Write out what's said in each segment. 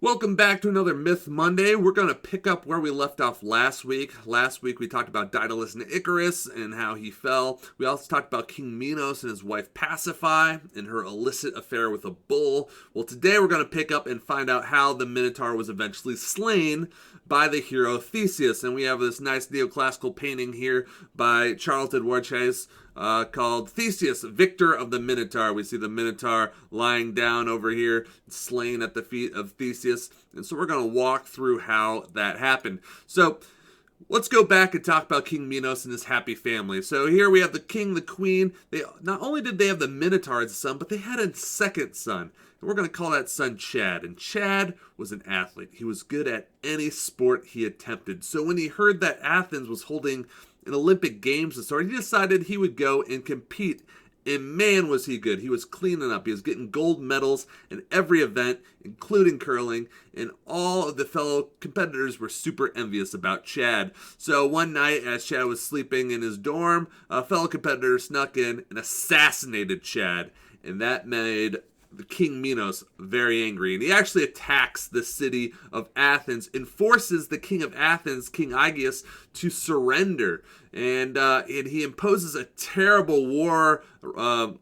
Welcome back to another Myth Monday. We're going to pick up where we left off last week. Last week we talked about Daedalus and Icarus and how he fell. We also talked about King Minos and his wife Pasiphae and her illicit affair with a bull. Well, today we're going to pick up and find out how the Minotaur was eventually slain by the hero Theseus. And we have this nice neoclassical painting here by Charles de Duarches called Theseus, Victor of the Minotaur. We see the Minotaur lying down over here, slain at the feet of Theseus. And so we're going to walk through how that happened. So let's go back and talk about King Minos and his happy family. So here we have the king, the queen. Not only did they have the Minotaur as a son, but they had a second son. And we're going to call that son Chad. And Chad was an athlete. He was good at any sport he attempted. So when he heard that Athens was holding an Olympic Games to start, he decided he would go and compete. And man, was he good. He was cleaning up. He was getting gold medals in every event, including curling. And all of the fellow competitors were super envious about Chad. So one night, as Chad was sleeping in his dorm, a fellow competitor snuck in and assassinated Chad. And that made the King Minos very angry, and he actually attacks the city of Athens and forces the king of Athens, King Aegeus, to surrender. And he imposes a terrible war, kind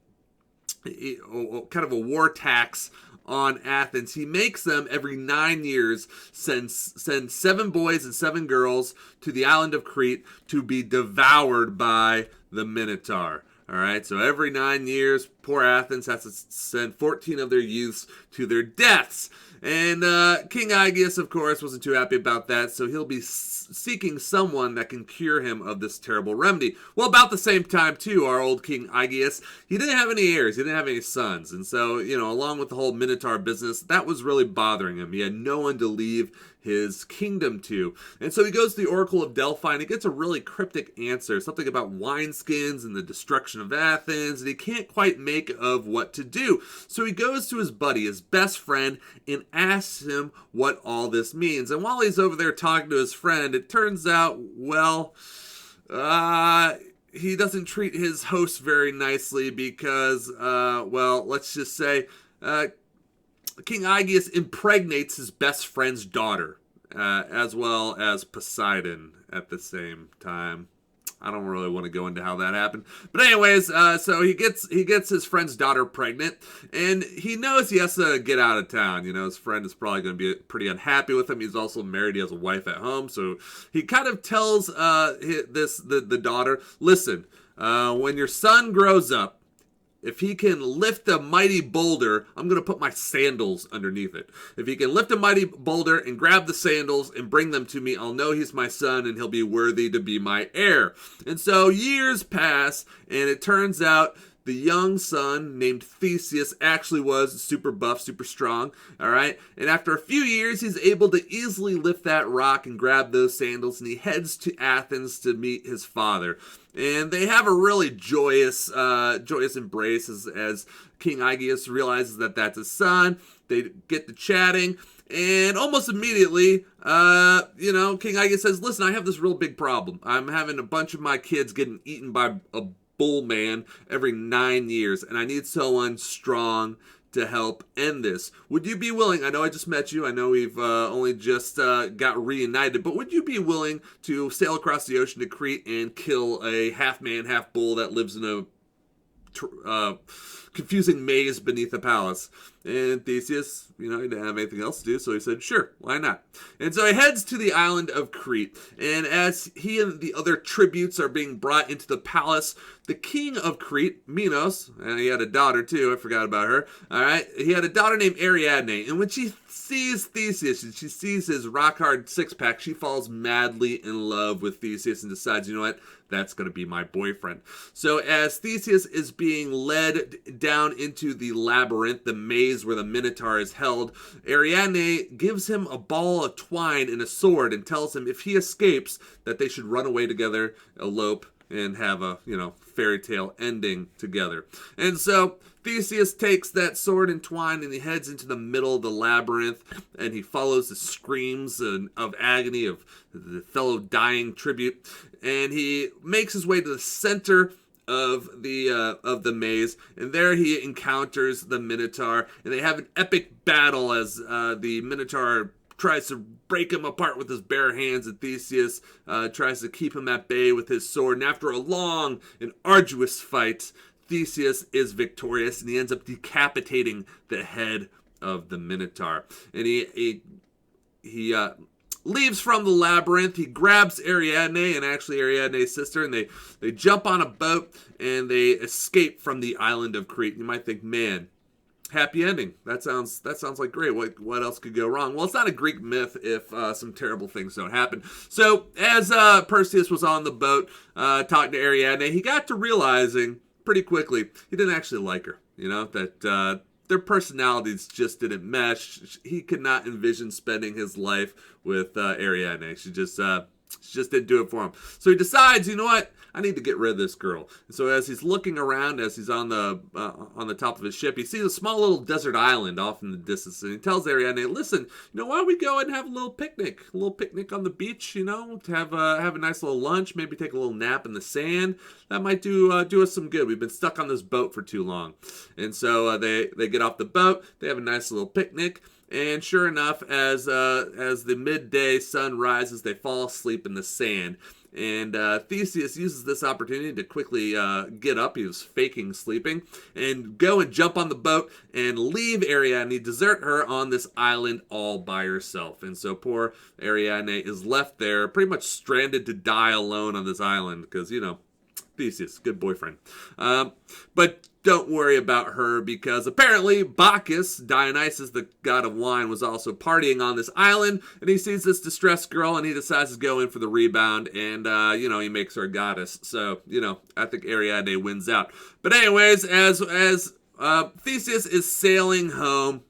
of a war tax on Athens. He makes them every 9 years send 7 boys and 7 girls to the island of Crete to be devoured by the Minotaur. All right, so every 9 years, poor Athens has to send 14 of their youths to their deaths. And King Aegeus, of course, wasn't too happy about that, so he'll be seeking someone that can cure him of this terrible remedy. Well, about the same time, too, our old King Aegeus, he didn't have any heirs, he didn't have any sons. And so, along with the whole Minotaur business, that was really bothering him. He had no one to leave his kingdom to. And so he goes to the Oracle of Delphi and he gets a really cryptic answer, something about wineskins and the destruction of Athens, and he can't quite make of what to do. So he goes to his buddy, his best friend, and asks him what all this means. And while he's over there talking to his friend, it turns out, he doesn't treat his host very nicely because, let's just say, King Aegeus impregnates his best friend's daughter, as well as Poseidon at the same time. I don't really want to go into how that happened. But anyways, so he gets his friend's daughter pregnant, and he knows he has to get out of town. His friend is probably going to be pretty unhappy with him. He's also married. He has a wife at home. So he kind of tells the daughter, listen, when your son grows up, if he can lift a mighty boulder, I'm going to put my sandals underneath it. If he can lift a mighty boulder and grab the sandals and bring them to me, I'll know he's my son and he'll be worthy to be my heir. And so years pass, and it turns out the young son named Theseus actually was super buff, super strong, all right? And after a few years, he's able to easily lift that rock and grab those sandals, and he heads to Athens to meet his father. And they have a really joyous embrace as King Aegeus realizes that that's his son. They get to chatting, and almost immediately, King Aegeus says, listen, I have this real big problem. I'm having a bunch of my kids getting eaten by a bull man every 9 years, and I need someone strong to help end this. Would you be willing, I know I just met you, I know we've only just got reunited, but would you be willing to sail across the ocean to Crete and kill a half man, half bull that lives in a confusing maze beneath a palace? And Theseus, he didn't have anything else to do, so he said, sure, why not? And so he heads to the island of Crete, and as he and the other tributes are being brought into the palace, the king of Crete, Minos, and he had a daughter too, I forgot about her, all right, he had a daughter named Ariadne, and when she sees Theseus and she sees his rock-hard six-pack, she falls madly in love with Theseus and decides, you know what, that's going to be my boyfriend. So as Theseus is being led down into the labyrinth, the maze where the Minotaur is held, Ariadne gives him a ball of twine and a sword and tells him if he escapes that they should run away together, elope, and have a, fairy tale ending together. And so Theseus takes that sword and twine and he heads into the middle of the labyrinth, and he follows the screams of agony of the fellow dying tribute, and he makes his way to the center of the maze, and there he encounters the Minotaur, and they have an epic battle as the Minotaur tries to break him apart with his bare hands, and Theseus tries to keep him at bay with his sword. And after a long and arduous fight, Theseus is victorious, and he ends up decapitating the head of the Minotaur. And he leaves from the labyrinth. He grabs Ariadne, and actually Ariadne's sister, and they jump on a boat and they escape from the island of Crete. You might think, man, happy ending. That sounds like great. What else could go wrong? Well, it's not a Greek myth if some terrible things don't happen. So as Perseus was on the boat talking to Ariadne, he got to realizing pretty quickly he didn't actually like her. That their personalities just didn't mesh. He could not envision spending his life with Ariadne. She just didn't do it for him. So he decides, you know what? I need to get rid of this girl. And so as he's looking around, as he's on the top of his ship, he sees a small little desert island off in the distance, and he tells Ariadne, "Listen, why don't we go and have a little picnic on the beach? To have a nice little lunch, maybe take a little nap in the sand. That might do us some good. We've been stuck on this boat for too long." And so they get off the boat. They have a nice little picnic. And sure enough, as the midday sun rises, they fall asleep in the sand. And Theseus uses this opportunity to quickly get up. He was faking sleeping, and go and jump on the boat and leave Ariadne, desert her on this island all by herself. And so poor Ariadne is left there, pretty much stranded to die alone on this island, because, Theseus, good boyfriend. But don't worry about her, because apparently Bacchus, Dionysus, the god of wine, was also partying on this island, and he sees this distressed girl, and he decides to go in for the rebound, and, he makes her a goddess. So, I think Ariadne wins out. But anyways, as Theseus is sailing home,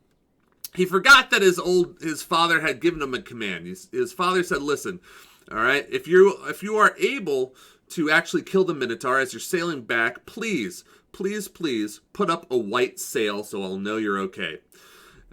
he forgot that his father had given him a command. His father said, "Listen, all right, if you are able to actually kill the Minotaur as you're sailing back, please put up a white sail so I'll know you're okay.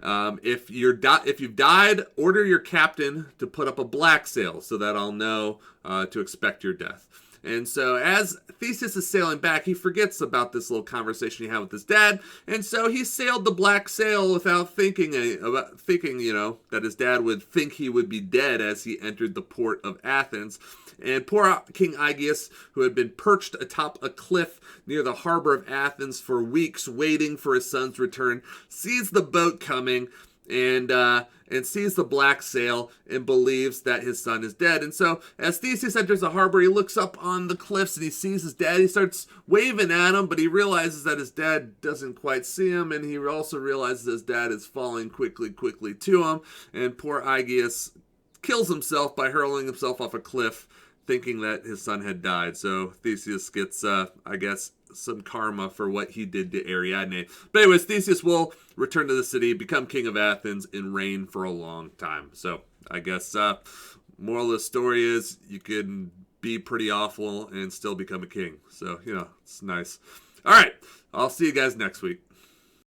If you've died, order your captain to put up a black sail so that I'll know to expect your death." And so as Theseus is sailing back, he forgets about this little conversation he had with his dad, and so he sailed the black sail without thinking that his dad would think he would be dead as he entered the port of Athens. And poor King Aegeus, who had been perched atop a cliff near the harbor of Athens for weeks waiting for his son's return, sees the boat coming and sees the black sail and believes that his son is dead. And so as Theseus enters the harbor, he looks up on the cliffs and he sees his dad. He starts waving at him, but he realizes that his dad doesn't quite see him, and he also realizes his dad is falling quickly to him. And poor Aegeus kills himself by hurling himself off a cliff, thinking that his son had died. So Theseus gets, some karma for what he did to Ariadne. But anyways, Theseus will return to the city, become king of Athens, and reign for a long time. So I guess moral of the story is you can be pretty awful and still become a king. So, it's nice. All right, I'll see you guys next week.